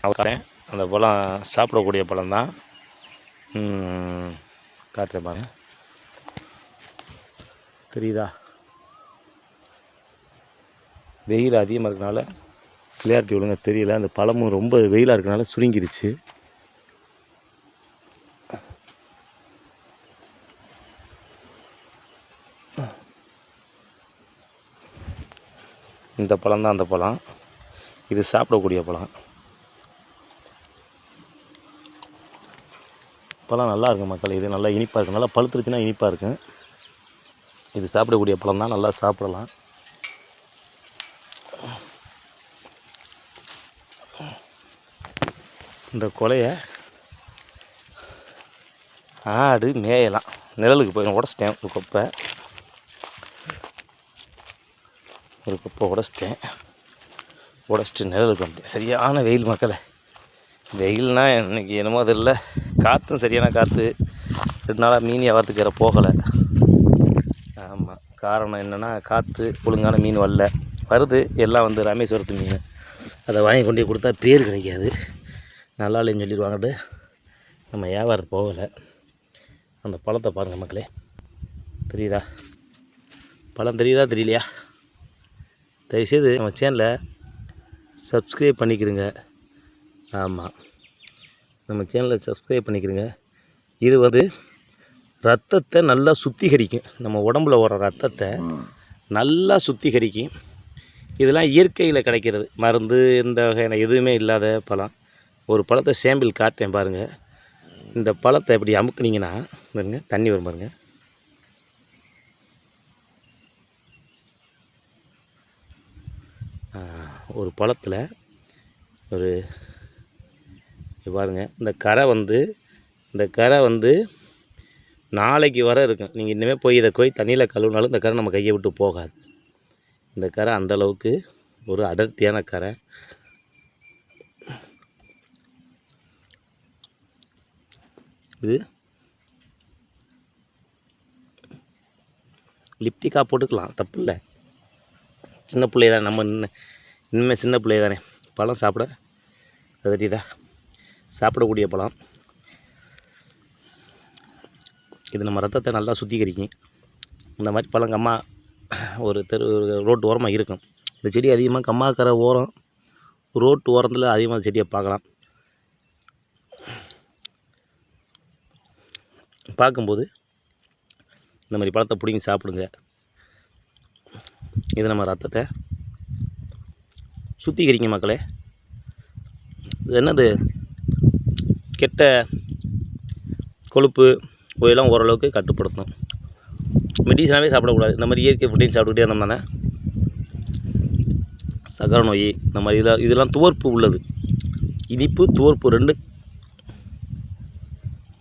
காட்டுறேன். அந்த பழம் சாப்பிடக்கூடிய பழம் தான். காட்டுறேன் பாருங்க, தெரியுதா? வெயில் அதிகமாக இருக்கனால கிளியாரிட்டி ஒழுங்காக தெரியல. அந்த பழமும் ரொம்ப வெயிலாக இருக்கனால சுருங்கிருச்சு. இந்த பழம் தான் அந்த பழம். இது சாப்பிடக்கூடிய பழம். பழம் நல்லா இருக்கும் மக்கள். இது நல்லா இனிப்பாக இருக்கும். நல்லா பழுத்துருச்சுன்னா இனிப்பாக இருக்கும். இது சாப்பிடக்கூடிய பழம் தான், நல்லா சாப்பிடலாம். இந்த கொலையை ஆடு மேயலாம். நிழலுக்கு போய் உடச்சிட்டேன். ஒரு கொப்பை உடச்சிட்டு நிழலுக்கு வந்துட்டேன். சரியான வெயில் மக்களை. வெயில்னால் இன்றைக்கி என்னமோ அது இல்லை. காற்றும் சரியான காற்று. 2 நாளாக மீன் வியாபாரத்துக்கு வேறு போகலை. ஆமாம், காரணம் என்னென்னா காற்று, ஒழுங்கான மீன் வரல. வருது எல்லாம் வந்து ராமேஸ்வரத்து மீன். அதை வாங்கி கொண்டு கொடுத்தா பேர் கிடைக்காது, நல்லா இல்லைன்னு சொல்லிடுவாங்கட்டு நம்ம வியாபாரத்துக்கு போகலை. அந்த பழத்தை பாருங்கள் மக்களே, தெரியுதா? பழம் தெரியுதா தெரியலையா? தயவுசெய்து நம்ம சேனலை சப்ஸ்கிரைப் பண்ணிக்கிறங்க. ஆமாம், நம்ம சேனலை சப்ஸ்கிரைப் பண்ணிக்கிறங்க. இது வந்து ரத்தத்தை நல்லா சுத்திகரிக்கும். நம்ம உடம்புல ஓடுற ரத்தத்தை நல்லா சுத்திகரிக்கும். இதெல்லாம் இயற்கையில் கிடைக்கிறது, மருந்து இந்த வகையான எதுவுமே இல்லாத பழம். ஒரு பழத்தை சாம்பிள் காட்டுறேன் பாருங்கள். இந்த பழத்தை இப்படி அமுக்குனிங்கன்னா பாருங்க, தண்ணி வரும் பாருங்கள். ஒரு பழத்தில் ஒரு பாருங்கள், இந்த கரை வந்து நாளைக்கு வர இருக்கும். நீங்கள் இனிமேல் போய் இதை தண்ணியில் கழுவினாலும் இந்த கரை நம்ம கையை விட்டு போகாது. இந்த கரை அந்தளவுக்கு ஒரு அடர்த்தியான கரை. இது லிப்டிக்காக போட்டுக்கலாம், தப்பு இல்லை. சின்ன பிள்ளைய தான் நம்ம, இனிமேல் சின்ன பிள்ளைய தானே. பழம் சாப்பிட தெரியுதா? சாப்பிடக்கூடிய பழம் இது. நம்ம ரத்தத்தை நல்லா சுத்திகரிக்கும். இந்த மாதிரி பழம் கம்மா ஒரு ரோட்டு ஓரமாக இருக்கும். இந்த செடி அதிகமாக கம்மாக்கரை ஓரம், ரோட்டு ஓரத்தில் அதிகமாக செடியை பார்க்கலாம். பார்க்கும்போது இந்த மாதிரி பழத்தை பிடிங்கி சாப்பிடுங்க. இது நம்ம ரத்தத்தை சுத்திகரிக்கும் மக்களே. என்னது கெட்ட கொழுப்பு போயெல்லாம் ஓரளவுக்கு கட்டுப்படுத்தும். மெடிசனாகவே சாப்பிடக்கூடாது. இந்த மாதிரி இயற்கை ஃபுட்டையும் சாப்பிட்டுக்கிட்டே இருந்தோம்னா சக்கரை நோய் இந்த மாதிரி இதெல்லாம் துவர்ப்பு உள்ளது. இனிப்பு துவர்ப்பு 2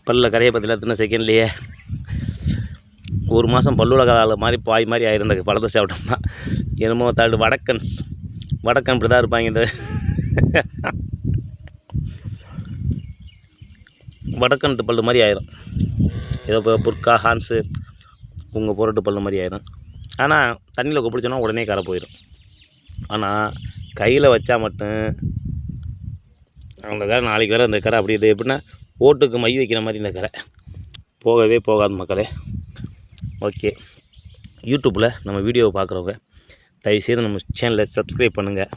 பல்லில் கரையை பற்றில எத்தனை செகண்ட்லேயே 1 மாதம் பல்லுல கால மாதிரி பாய் மாதிரி ஆயிருந்த பழத்தை சாப்பிட்டோம்னா என்னமோ வடக்கன் இப்படி தான் இருப்பாங்க. இந்த வடக்கன்ட்டு பல்லு மாதிரி ஆயிரும். ஏதோ இப்போ புர்கா ஹான்ஸு உங்கள் பொருட்டு பல்லு மாதிரி ஆயிரும். ஆனால் தண்ணியில் கொப்பிடிச்சோன்னா உடனே கரை போயிடும். ஆனால் கையில் வச்சா மட்டும் அந்த கரை நாளைக்கு வேறு அந்த கரை அப்படி இது எப்படின்னா ஓட்டுக்கு மை வைக்கிற மாதிரி இந்த கரை போகவே போகாது மக்களே. ஓகே, யூடியூப்பில் நம்ம வீடியோவை பார்க்குறவங்க தயவுசெய்து நம்ம சேனலை சப்ஸ்கிரைப் பண்ணுங்கள்.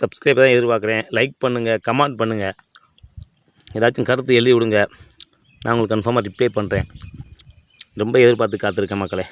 சப்ஸ்கிரைப் தான் எதிர்பார்க்குறேன். லைக் பண்ணுங்கள், கமெண்ட் பண்ணுங்கள், ஏதாச்சும் கருத்து எழுதி விடுங்க. நான் உங்களுக்கு கன்ஃபார்மாக ரிப்ளை பண்ணுறேன். ரொம்ப எதிர்பார்த்து காத்திருக்கேன் மக்களே.